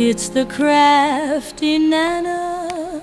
It's the crafty Nana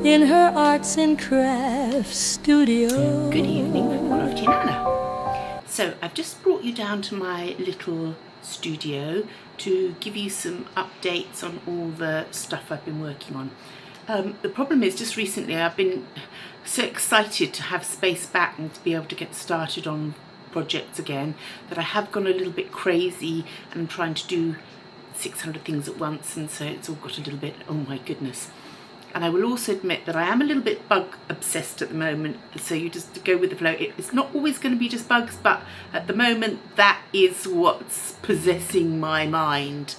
in her arts and crafts studio. Good evening from Crafty Nana. So I've just brought you down to my little studio to give you some updates on all the stuff I've been working on. The problem is, just recently I've been so excited to have space back and to be able to get started on projects again that I have gone a little bit crazy and trying to do 600 things at once, and so it's all got a little bit, oh my goodness. And I will also admit that I am a little bit bug obsessed at the moment, so you just go with the flow. It's not always going to be just bugs, but at the moment that is what's possessing my mind.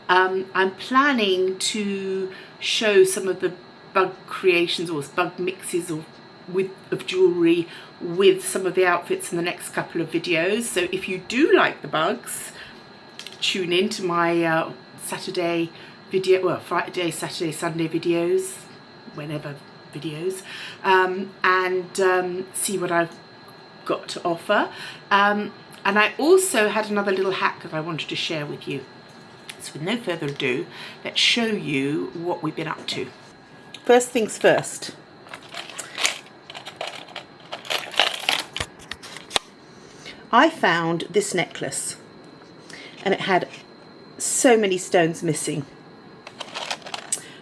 I'm planning to show some of the bug creations or bug mixes of jewellery with some of the outfits in the next couple of videos. So if you do like the bugs, tune in to my Saturday video, well, Friday, Saturday, Sunday videos, whenever videos, and see what I've got to offer. And I also had another little hack that I wanted to share with you. So with no further ado, let's show you what we've been up to. First things first. I found this necklace and it had so many stones missing.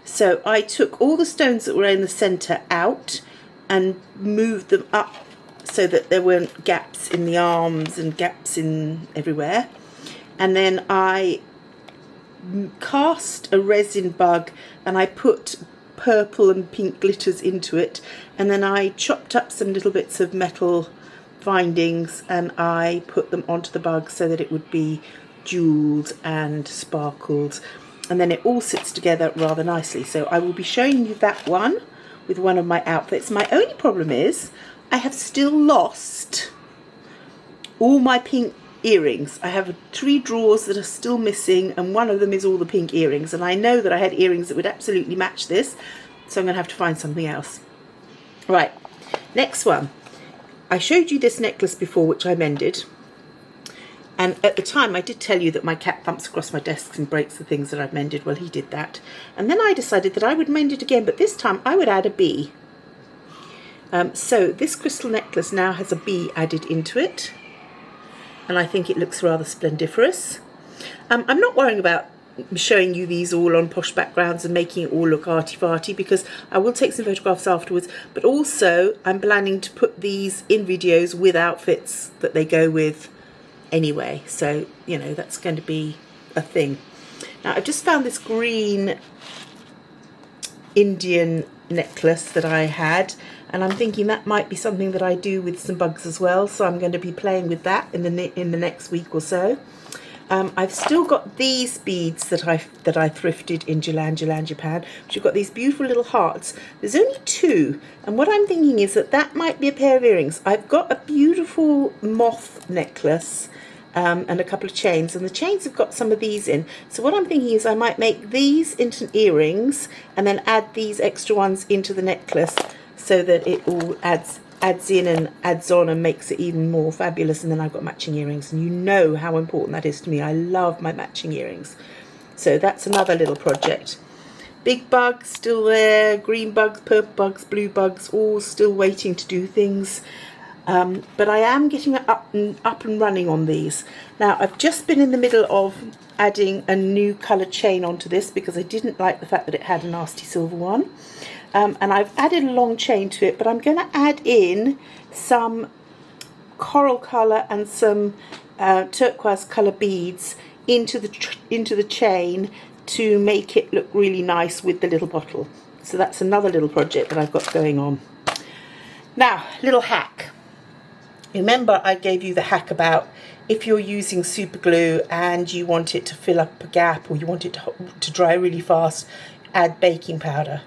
So I took all the stones that were in the centre out and moved them up so that there weren't gaps in the arms and gaps in everywhere. And then I cast a resin bug and I put purple and pink glitters into it, and then I chopped up some little bits of metal findings and I put them onto the bug so that it would be jeweled and sparkled, and then it all sits together rather nicely. So I will be showing you that one with one of my outfits. My only problem is I have still lost all my pink earrings. I have 3 drawers that are still missing, and one of them is all the pink earrings, and I know that I had earrings that would absolutely match this, so I'm going to have to find something else. Right, next one. I showed you this necklace before, which I mended, and at the time I did tell you that my cat thumps across my desks and breaks the things that I've mended. Well, he did that, and then I decided that I would mend it again, but this time I would add a bee. So this crystal necklace now has a bee added into it, and I think it looks rather splendiferous. I'm not worrying about showing you these all on posh backgrounds and making it all look arty-farty, because I will take some photographs afterwards, but also I'm planning to put these in videos with outfits that they go with anyway, so you know that's going to be a thing. Now I've just found this green Indian necklace that I had, and I'm thinking that might be something that I do with some bugs as well, so I'm going to be playing with that in the next week or so. I've still got these beads that I thrifted in Jalan, Japan, which have got these beautiful little hearts. There's only 2, and what I'm thinking is that might be a pair of earrings. I've got a beautiful moth necklace and a couple of chains, and the chains have got some of these in. So what I'm thinking is I might make these into earrings and then add these extra ones into the necklace so that it all adds in and adds on and makes it even more fabulous. And then I've got matching earrings, and you know how important that is to me. I love my matching earrings. So that's another little project. Big bugs still there, green bugs, purple bugs, blue bugs, all still waiting to do things. But I am getting up and running on these. Now I've just been in the middle of adding a new coloured chain onto this because I didn't like the fact that it had a nasty silver one. And I've added a long chain to it, but I'm going to add in some coral colour and some turquoise colour beads into the chain to make it look really nice with the little bottle. So that's another little project that I've got going on. Now, little hack. Remember I gave you the hack about if you're using super glue and you want it to fill up a gap, or you want it to dry really fast, add baking powder.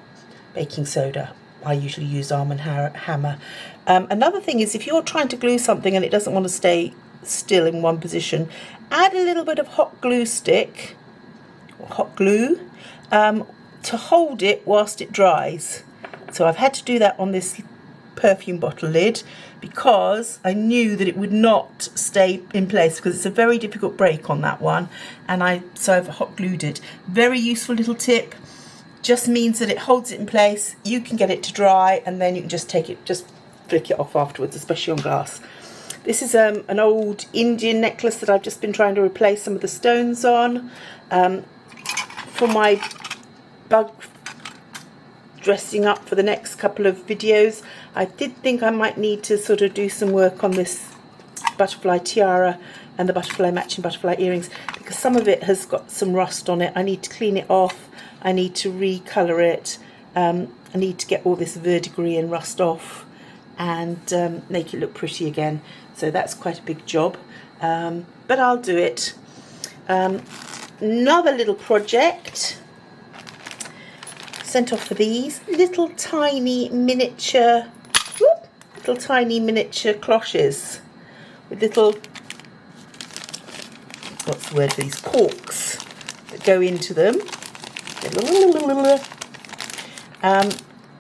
Baking soda. I usually use Arm & Hammer. Another thing is, if you're trying to glue something and it doesn't want to stay still in one position, add a little bit of hot glue stick, or hot glue, to hold it whilst it dries. So I've had to do that on this perfume bottle lid because I knew that it would not stay in place because it's a very difficult break on that one, and so I've hot glued it. Very useful little tip. Just means that it holds it in place. You can get it to dry and then you can just take it, just flick it off afterwards, especially on glass. This is an old Indian necklace that I've just been trying to replace some of the stones on. For my bug dressing up for the next couple of videos, I did think I might need to sort of do some work on this butterfly tiara and the matching butterfly earrings, because some of it has got some rust on it. I need to clean it off. I need to recolour it. I need to get all this verdigris and rust off and make it look pretty again. So that's quite a big job, but I'll do it. Another little project. Sent off for these little tiny miniature cloches with little, what's the word for these, corks that go into them.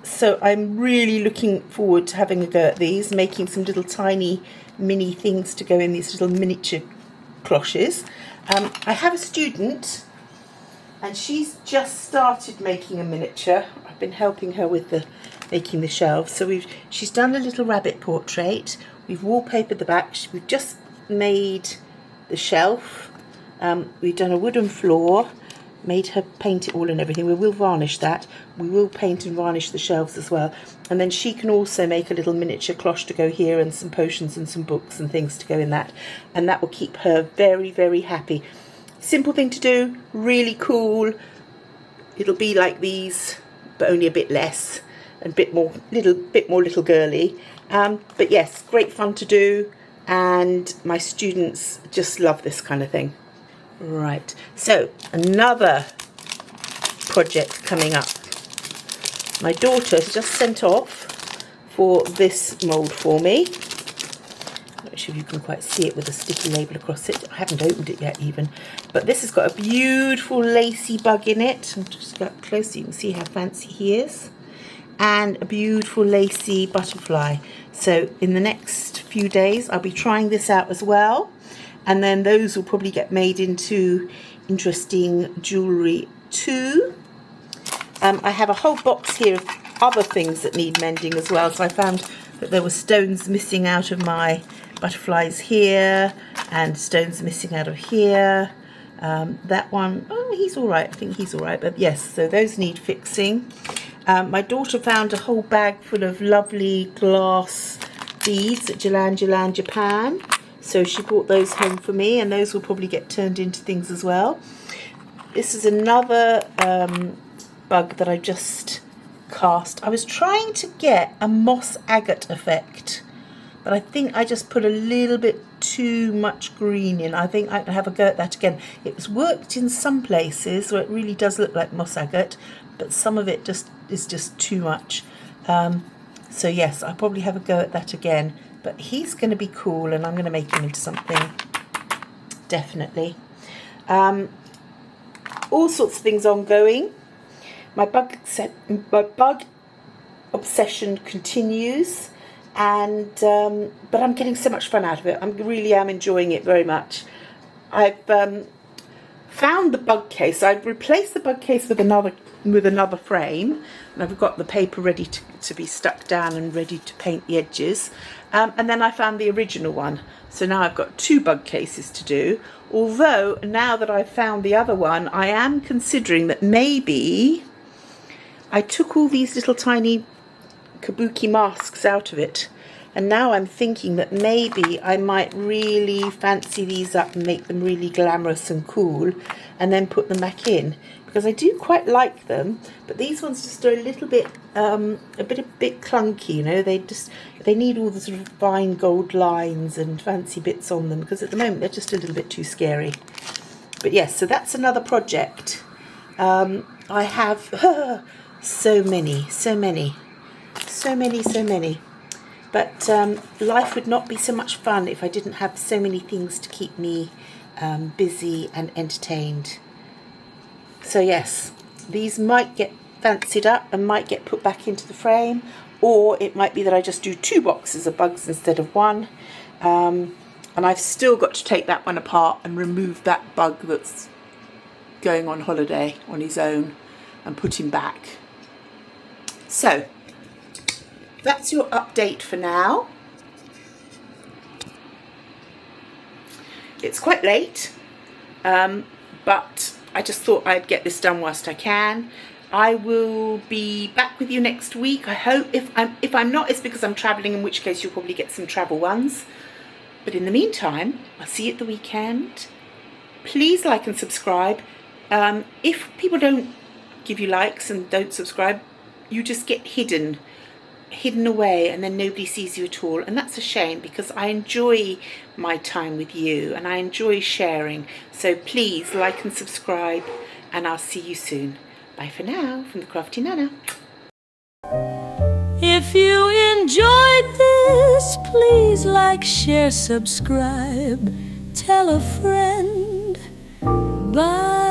So I'm really looking forward to having a go at these, making some little tiny mini things to go in these little miniature cloches. I have a student and she's just started making a miniature. I've been helping her with making the shelves. So she's done a little rabbit portrait. We've wallpapered the back. We've just made the shelf. We've done a wooden floor. Made her paint it all and everything. We will varnish that. We will paint and varnish the shelves as well. And then she can also make a little miniature cloche to go here and some potions and some books and things to go in that. And that will keep her very, very happy. Simple thing to do, really cool. It'll be like these, but only a bit less and bit more little girly. But yes, great fun to do, and my students just love this kind of thing. Right, so another project coming up. My daughter has just sent off for this mould for me. I'm not sure if you can quite see it with a sticky label across it. I haven't opened it yet even. But this has got a beautiful lacy bug in it. And just get up close so you can see how fancy he is. And a beautiful lacy butterfly. So in the next few days I'll be trying this out as well. And then those will probably get made into interesting jewellery too. I have a whole box here of other things that need mending as well. So I found that there were stones missing out of my butterflies here and stones missing out of here. That one, oh, he's all right. I think he's all right. But yes, so those need fixing. My daughter found a whole bag full of lovely glass beads at Jalan, Japan. So she brought those home for me, and those will probably get turned into things as well. This is another bug that I just cast. I was trying to get a moss agate effect, but I think I just put a little bit too much green in. I think I can have a go at that again. It's worked in some places where it really does look like moss agate, but some of it is just too much. So yes, I'll probably have a go at that again. But he's going to be cool, and I'm going to make him into something, definitely. All sorts of things ongoing. My bug obsession continues, and but I'm getting so much fun out of it. I really am enjoying it very much. I've found the bug case. I've replaced the bug case with another frame, and I've got the paper ready to be stuck down and ready to paint the edges. And then I found the original one. So now I've got two bug cases to do. Although now that I've found the other one, I am considering that maybe I took all these little tiny kabuki masks out of it. And now I'm thinking that maybe I might really fancy these up and make them really glamorous and cool, and then put them back in, because I do quite like them, but these ones just are a little bit a bit clunky, you know. They need all the sort of fine gold lines and fancy bits on them, because at the moment they're just a little bit too scary. But yes, so that's another project. I have so many. But life would not be so much fun if I didn't have so many things to keep me busy and entertained. So yes, these might get fancied up and might get put back into the frame, or it might be that I just do 2 boxes of bugs instead of 1. And I've still got to take that one apart and remove that bug that's going on holiday on his own and put him back. So that's your update for now. It's quite late, but I just thought I'd get this done whilst I can. I will be back with you next week. I hope. If I'm not, it's because I'm travelling, in which case you'll probably get some travel ones. But in the meantime, I'll see you at the weekend. Please like and subscribe. If people don't give you likes and don't subscribe, you just get hidden away, and then nobody sees you at all, and that's a shame, because I enjoy my time with you and I enjoy sharing. So please like and subscribe, and I'll see you soon. Bye for now from the Crafty Nana. If you enjoyed this, please like, share, subscribe, tell a friend. Bye.